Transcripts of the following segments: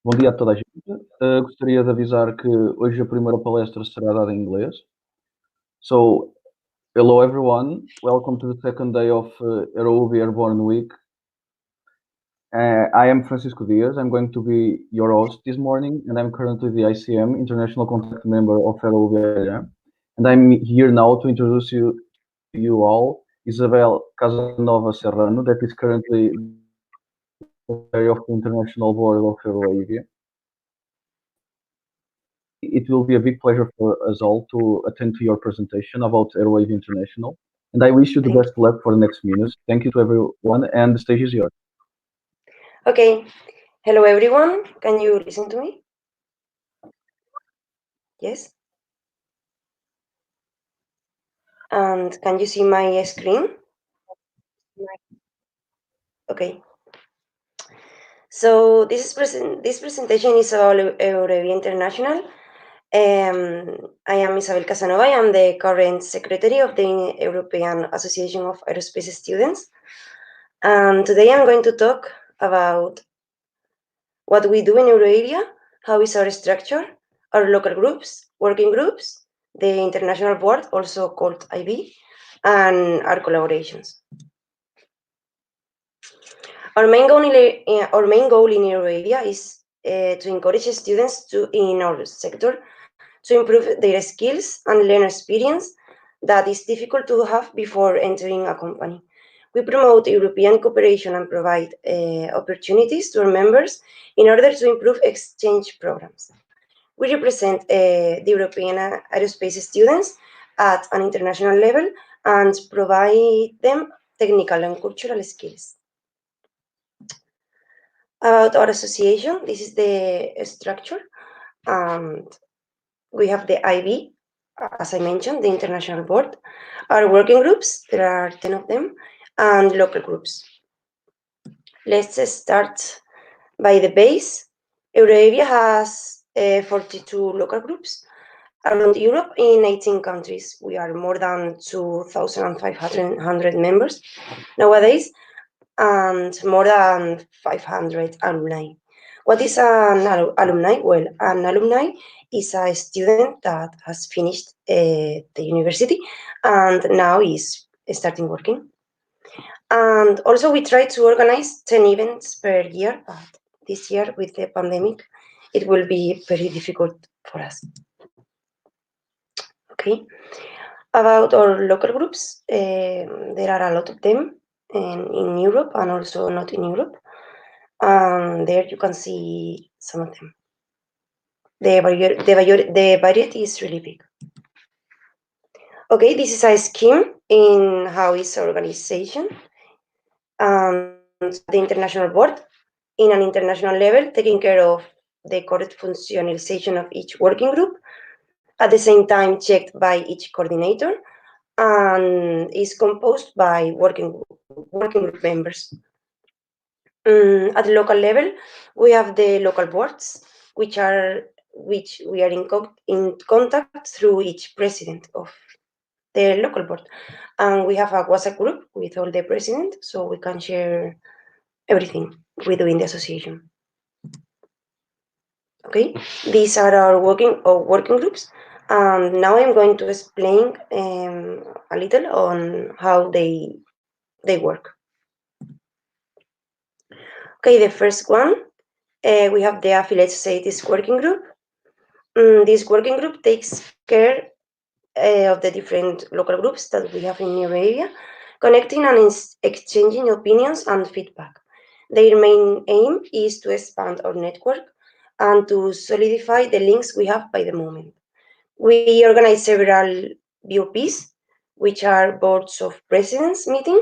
Bom dia a toda a gente. Gostaria de avisar que hoje a primeira palestra será dada em inglês. So, hello everyone. Welcome to the second day of AEROUBI AirborneWeek. I am Francisco Diaz. I'm going to be your host this morning, and I'm currently the ICM, International Contact Member of AEROUBI. And I'm here now to introduce you all Isabel Casanova Serrano, that is currently the Secretary of the International Board of Euroavia. It will be a big pleasure for us all to attend to your presentation about AirborneWeek International. And I wish you the best luck for the next minutes. Thank you to everyone, and the stage is yours. Okay. Hello, everyone. Can you listen to me? Yes? And can you see my screen? Okay. So this presentation is about Euroavia International. I am Isabel Casanova. I am the current secretary of the European Association of Aerospace Students. And today I'm going to talk about what we do in Euroavia, how is our structure, our local groups, working groups, the international board, also called IB, and our collaborations. Our main goal in Euroavia is to encourage students in our sector to improve their skills and learn experience that is difficult to have before entering a company. We promote European cooperation and provide opportunities to our members in order to improve exchange programs. We represent the European aerospace students at an international level and provide them technical and cultural skills. About our association, this is the structure. We have the IB, as I mentioned, the international board, our working groups, there are 10 of them, and local groups. Let's start by the base. Euroavia has 42 local groups around Europe in 18 countries. We are more than 2,500 members nowadays and more than 500 alumni. What is an alumni? Well, an alumni is a student that has finished the university and now is starting working. And also we try to organize 10 events per year, but this year with the pandemic, it will be very difficult for us. Okay. About our local groups, there are a lot of them in Europe and also not in Europe. And there you can see some of them. The variety is really big. Okay, this is a scheme in how is organization and the international board in an international level, taking care of the correct functionalization of each working group, at the same time checked by each coordinator, and is composed by working group members. At the local level, we have the local boards, which we are in contact through each president of the local board, and we have a WhatsApp group with all the presidents, so we can share everything we do in the association. Okay, these are our working groups. Now I'm going to explain a little on how they work. Okay, the first one, we have the Affiliate Societies Working Group. This working group takes care of the different local groups that we have in Euroavia, connecting and exchanging opinions and feedback. Their main aim is to expand our network and to solidify the links we have by the moment. We organize several BOPs, which are boards of presidents meeting,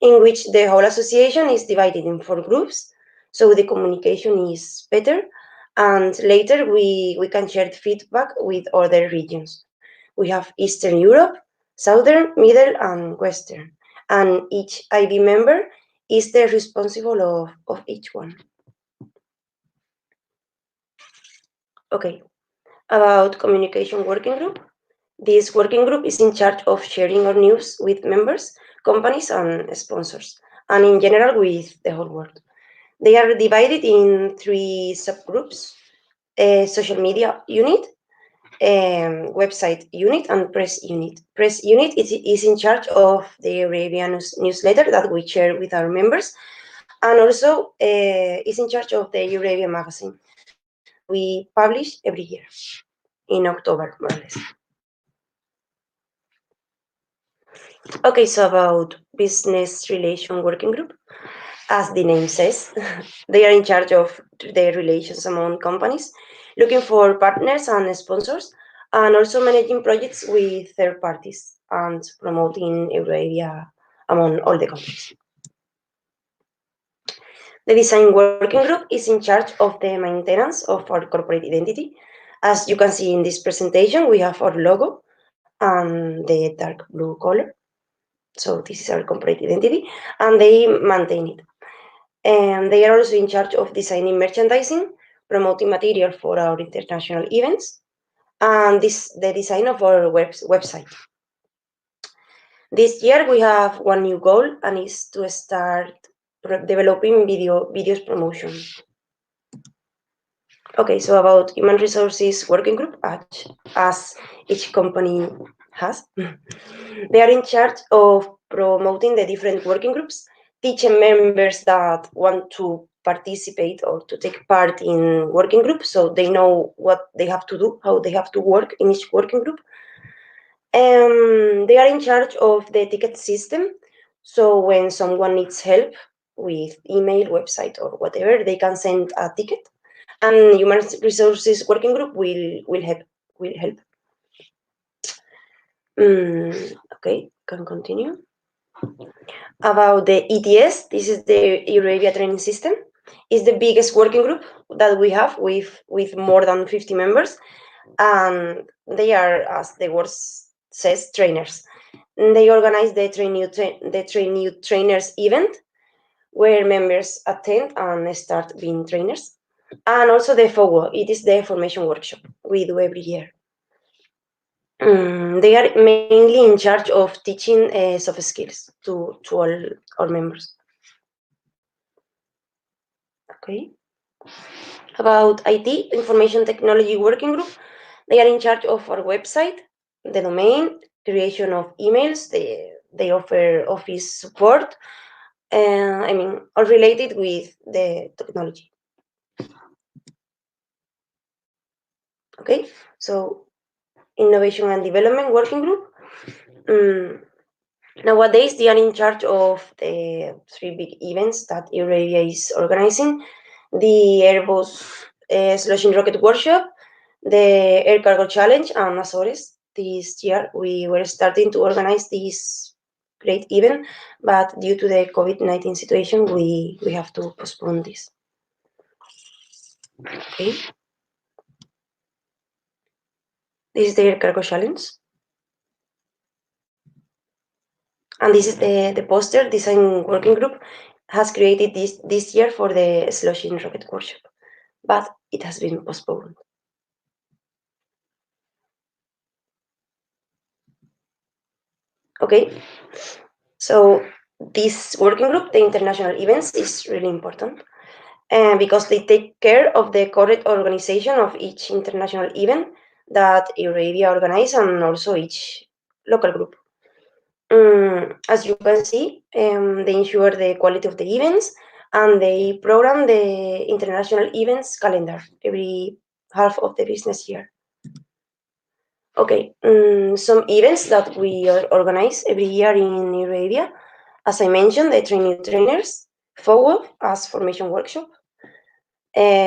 in which the whole association is divided in 4 groups, so the communication is better, and later we can share feedback with other regions. We have Eastern Europe, Southern, Middle, and Western, and each IB member is the responsible of each one. Okay, about communication working group. This working group is in charge of sharing our news with members, companies, and sponsors, and in general with the whole world. They are divided in 3 subgroups: social media unit, website unit, and press unit. Press unit is in charge of the Euroavia newsletter that we share with our members, and also is in charge of the Euroavia magazine that we publish every year in October, more or less. Okay, so about business relation working group, as the name says, they are in charge of the relations among companies, looking for partners and sponsors, and also managing projects with third parties and promoting Euroavia among all the countries. The design working group is in charge of the maintenance of our corporate identity. As you can see in this presentation, we have our logo and the dark blue color. So this is our corporate identity, and they maintain it. And they are also in charge of designing merchandising, promoting material for our international events, and the design of our website. This year we have one new goal, and is to start developing videos promotion. Okay, so about human resources working group, as each company has, they are in charge of promoting the different working groups, teaching members that want to participate or to take part in working groups, so they know what they have to do, how they have to work in each working group. They are in charge of the ticket system, so when someone needs help with email, website, or whatever, they can send a ticket, and human resources working group will help. Okay, can continue. About the ETS, this is the Euroavia training system. It's the biggest working group that we have with more than 50 members, and they are, as the word says, trainers. They organize the trainee trainers event, where members attend and start being trainers. And also the FOWO, it is the formation workshop we do every year. They are mainly in charge of teaching soft skills to all our members. Okay. About IT, Information Technology Working Group, they are in charge of our website, the domain, creation of emails, they offer office support, all related with the technology. Okay, so Innovation and Development Working Group. Nowadays, they are in charge of the 3 big events that Euroavia is organizing: the Airbus Sloshing Rocket Workshop, the Air Cargo Challenge, and Azores. This year, we were starting to organize this great event, but due to the COVID-19 situation, we have to postpone this. Okay. This is the Air Cargo Challenge. And this is the poster design working group has created this year for the Sloshing Rocket Workshop, but it has been postponed. Okay, so this working group, the international events, is really important, because they take care of the correct organization of each international event that Euroavia organizes, and also each local group. As you can see, they ensure the quality of the events, and they program the international events calendar every half of the business year. Okay, some events that we organize every year in Euroavia. As I mentioned, the trainers, FOWO as formation workshop,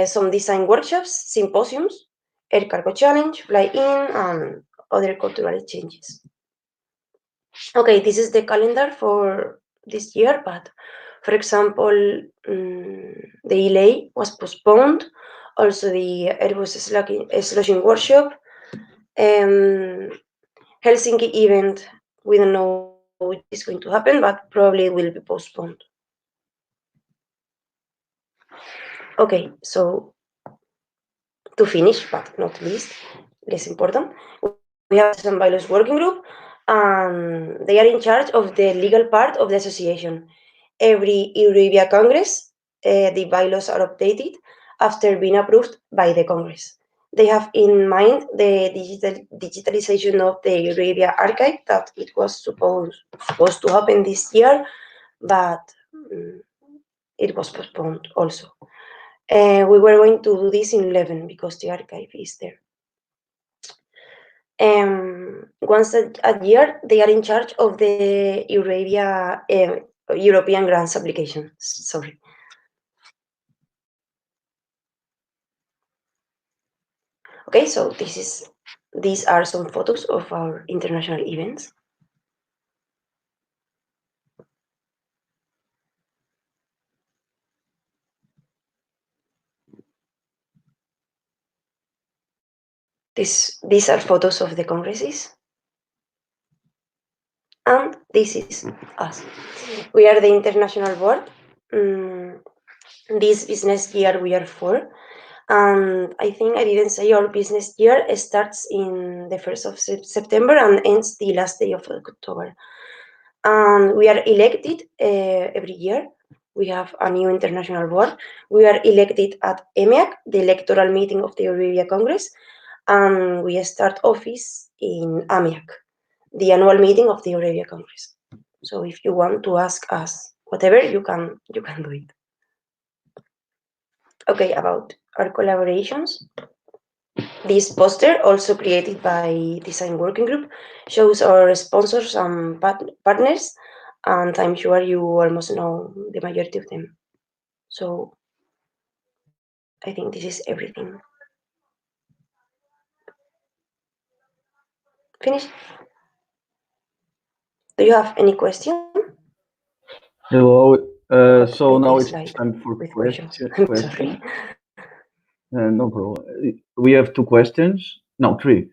some design workshops, symposiums, Air Cargo Challenge, Fly-in, and other cultural exchanges. Okay, this is the calendar for this year, but for example, the ELA was postponed, also the Airbus Sloshing Workshop, Helsinki event, we don't know what is going to happen, but probably will be postponed. Okay, so to finish, but not least, less important, we have some bylaws working group, and they are in charge of the legal part of the association. Every Euroavia Congress, the bylaws are updated after being approved by the Congress. They have in mind the digitalization of the Euroavia archive that it was supposed to happen this year, but it was postponed also. We were going to do this in 11 because the archive is there. Once a year, they are in charge of the Euroavia European grants application. Sorry. Okay, so these are some photos of our international events. These are photos of the congresses. And this is us. We are the international board. This business year we are 4. And I think I didn't say our business year starts in the 1st of September and ends the last day of October. And we are elected every year. We have a new international board. We are elected at EMEAC, the electoral meeting of the Euroavia Congress, and we start office in AMEAC, the annual meeting of the Euroavia Congress. So if you want to ask us whatever, you can do it. Okay, about our collaborations. This poster, also created by Design Working Group, shows our sponsors and partners, and I'm sure you almost know the majority of them. So I think this is everything. Finished? Do you have any question? Hello. So now This it's slide time for with questions. questions. No problem. We have 2 questions. No, 3.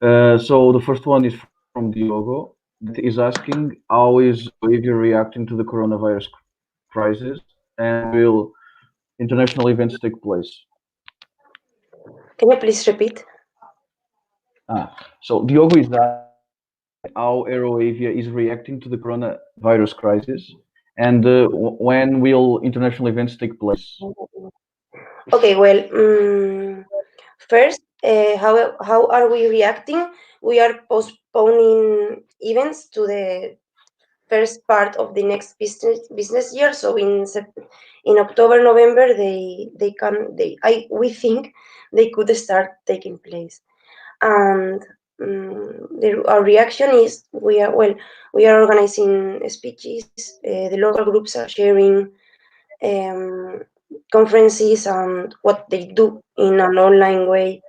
So the first one is from Diogo. That is asking, how is Bolivia reacting to the coronavirus crisis, and will international events take place? Can you please repeat? So Diogo is asking how AEROUBI is reacting to the coronavirus crisis, and when will international events take place? Okay, well, first, how are we reacting? We are postponing events to the first part of the next business year. So in October, November, we think they could start taking place. And our reaction is we are organizing speeches. The local groups are sharing conferences and what they do in an online way.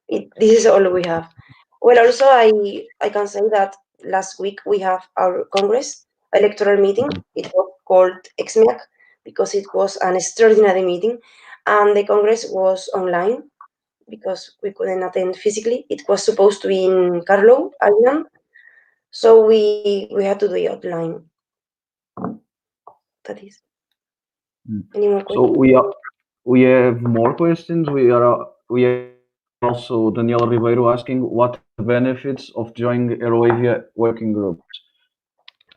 This is all we have. Well, also I can say that last week we have our Congress electoral meeting. It was called XMEAC because it was an extraordinary meeting, and the Congress was online because we couldn't attend physically. It was supposed to be in Carlo Island, so we had to do it online. That is. Any more questions? So we have more questions. We have also Daniela Ribeiro asking what are the benefits of joining AEROUBI working groups.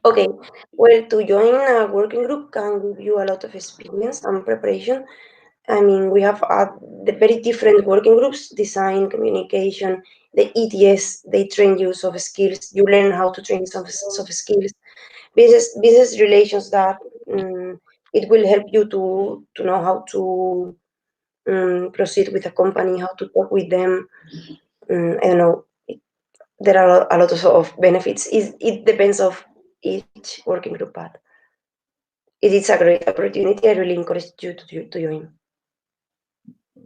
Okay, well, to join a working group can give you a lot of experience and preparation. I mean, we have the very different working groups: design, communication, the ETS. They train you soft skills. You learn how to train soft skills, business relations. That it will help you to know how to proceed with a company, how to talk with them. I don't know. There are a lot of benefits. It depends of each working group, but it is a great opportunity. I really encourage you to join.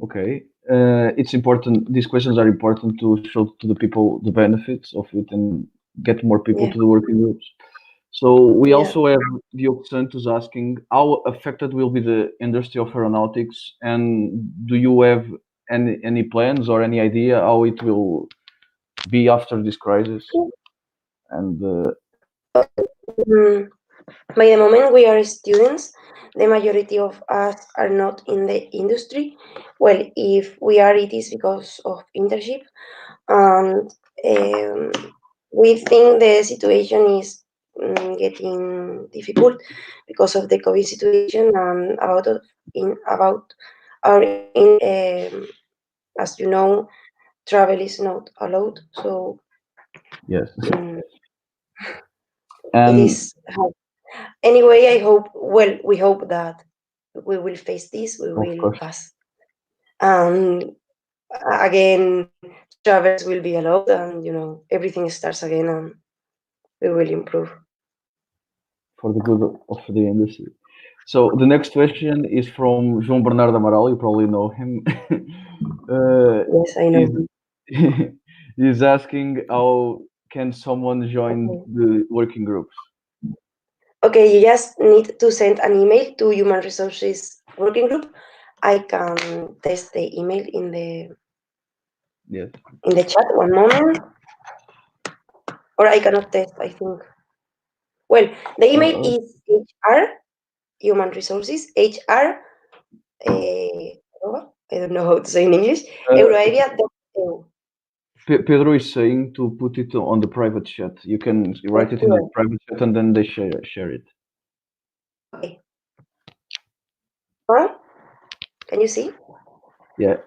Okay, it's important. These questions are important to show to the people the benefits of it and get more people to the working groups. So we also have Diogo Santos asking how affected will be the industry of aeronautics, and do you have any plans or any idea how it will be after this crisis? And by the moment we are students, the majority of us are not in the industry. Well, if we are, it is because of internship, and we think the situation is getting difficult because of the COVID situation and about our as you know, travel is not allowed. So Yes. it And is hard. Anyway, I hope. Well, we hope that we will face this. We of will course, pass. And again, travels will be allowed, and everything starts again, and we will improve. for the good of the industry. So the next question is from João Bernardo Amaral. You probably know him. Yes, I know. He's, he's asking how can someone join Okay. the working groups? Okay, you just need to send an email to Human Resources Working Group. I can test the email Yes. in the chat. One moment, or I cannot test. I think. Well, the email Uh, is HR Human Resources HR. I don't know how to say in English. uh, Euroavia.eu. Pedro is saying to put it on the private chat. You can write it in the Sure. private chat and then they share it. Okay. Huh? Can you see? Yeah.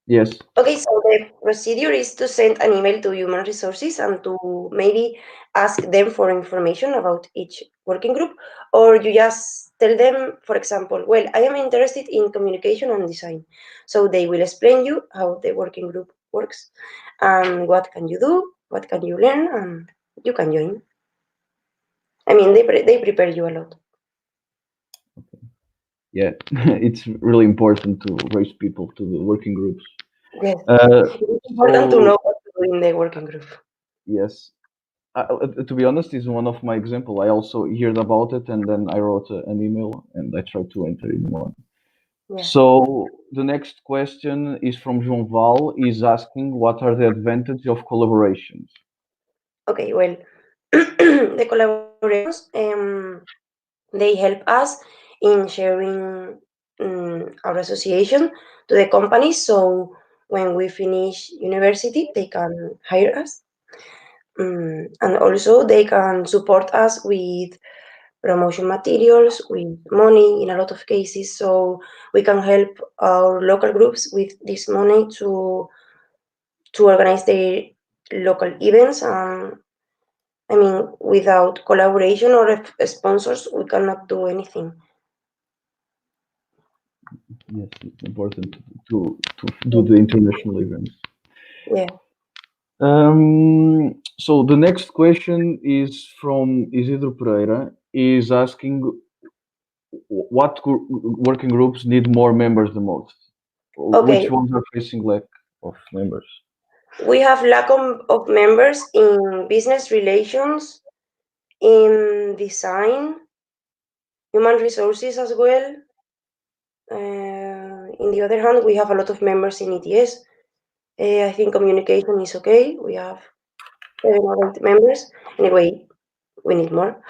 Yes. Okay, so the procedure is to send an email to Human Resources and to maybe ask them for information about each working group, or you just tell them, for example, well, I am interested in communication and design. So they will explain you how the working group works and what can you do, what can you learn, and you can join. I mean, they prepare you a lot. Yeah. It's really important to raise people to the working groups. Yes, Uh, it's important to so know what to do in the working group. yes, to be honest, is one of my example. I also heard about it and then I wrote an email and I tried to enter in one. Yeah. So the next question is from João Val. Is asking what are the advantages of collaborations? Okay, well, the collaborations, they help us in sharing our association to the companies. So when we finish university, they can hire us. And also they can support us with promotion materials, with money in a lot of cases. So we can help our local groups with this money to organize their local events. I mean, without collaboration or sponsors, we cannot do anything. Yes, it's important to do the international events. Yeah. So the next question is from Isidro Pereira. Is asking what working groups need more members the most? Which Okay. ones are facing lack of members? We have lack of members in business relations, in design, human resources as well. In the other hand, we have a lot of members in ETS. I think communication is okay. We have 7 or 8 members. Anyway, we need more.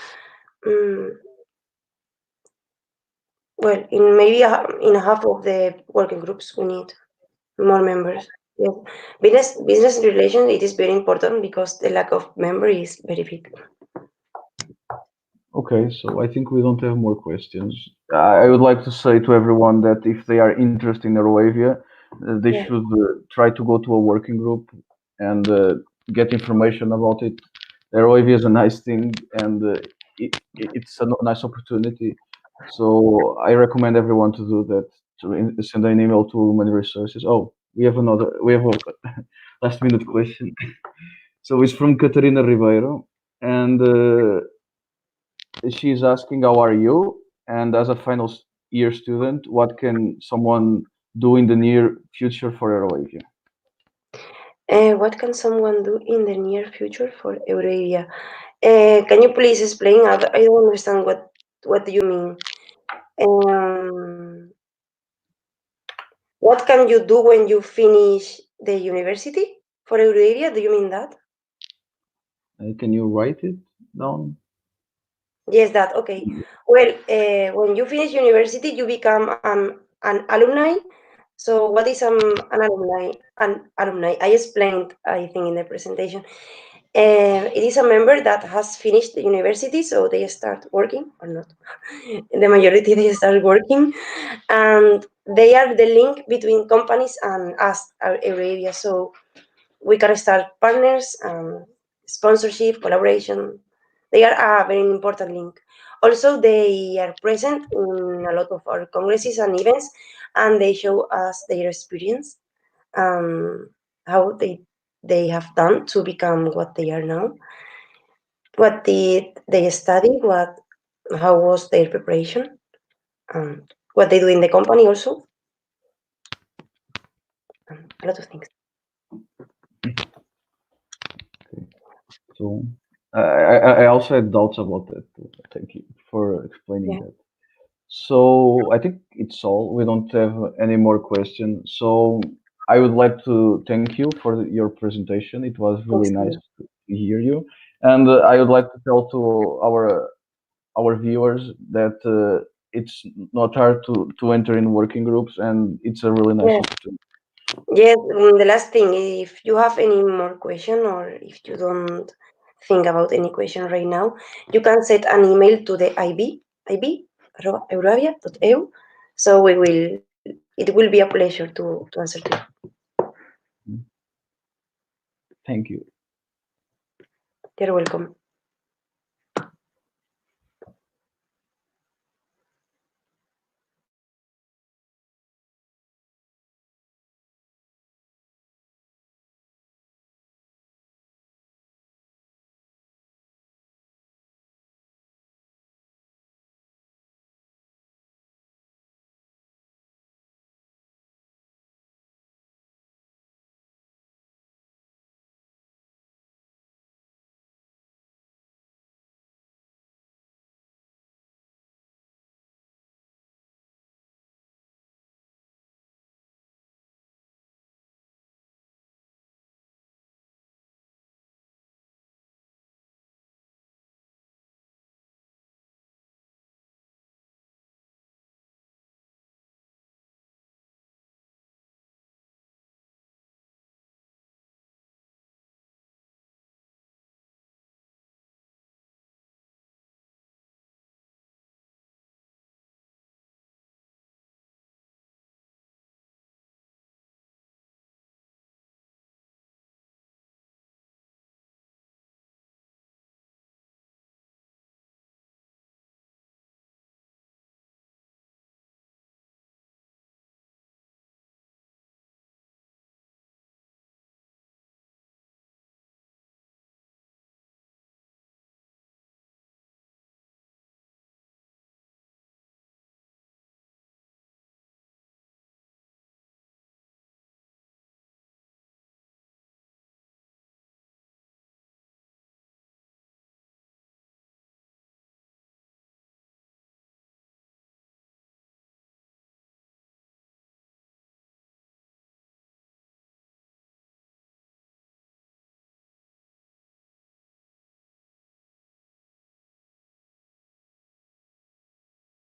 Well, in maybe in half of the working groups, we need more members. Yeah. Business relations, it is very important because the lack of member is very big. Okay, so I think we don't have more questions. I would like to say to everyone that if they are interested in Euroavia, they Yeah. should try to go to a working group and get information about it. Euroavia is a nice thing and it's a nice opportunity. So I recommend everyone to do that. To send an email to Human Resources. Oh, we have a last minute question. So it's from Catarina Ribeiro, and she's asking, "How are you?" And as a final year student, what can someone do in the near future for Euroavia? What can someone do in the near future for Euroavia? Can you please explain? I don't understand what do you mean. Um, what can you do when you finish the university for Euroavia? Do you mean that? Can you write it down? Yes, that. Okay. Well, when you finish university, you become an alumni. So, what is an alumni? An alumni. I explained, I think, in the presentation. It is a member that has finished the university, so they start working or not. The majority they start working, and they are the link between companies and us, our area. So we can start partners, sponsorship, collaboration. They are a very important link. Also, they are present in a lot of our congresses and events, and they show us their experience, how they have done to become what they are now. What did they study? How was their preparation? What they do in the company also. A lot of things. So I also had doubts about that. Thank you for explaining Yeah. that. So I think it's all. We don't have any more questions. So I would like to thank you for your presentation. It was really Thanks to nice you. to hear you, and I would like to tell to our viewers that it's not hard to enter in working groups, and it's a really nice Yes. opportunity. Yes. The last thing, if you have any more question or if you don't think about any question right now, you can send an email to the ib@euravia.eu. So it will be a pleasure to answer to you. Thank you. You're welcome.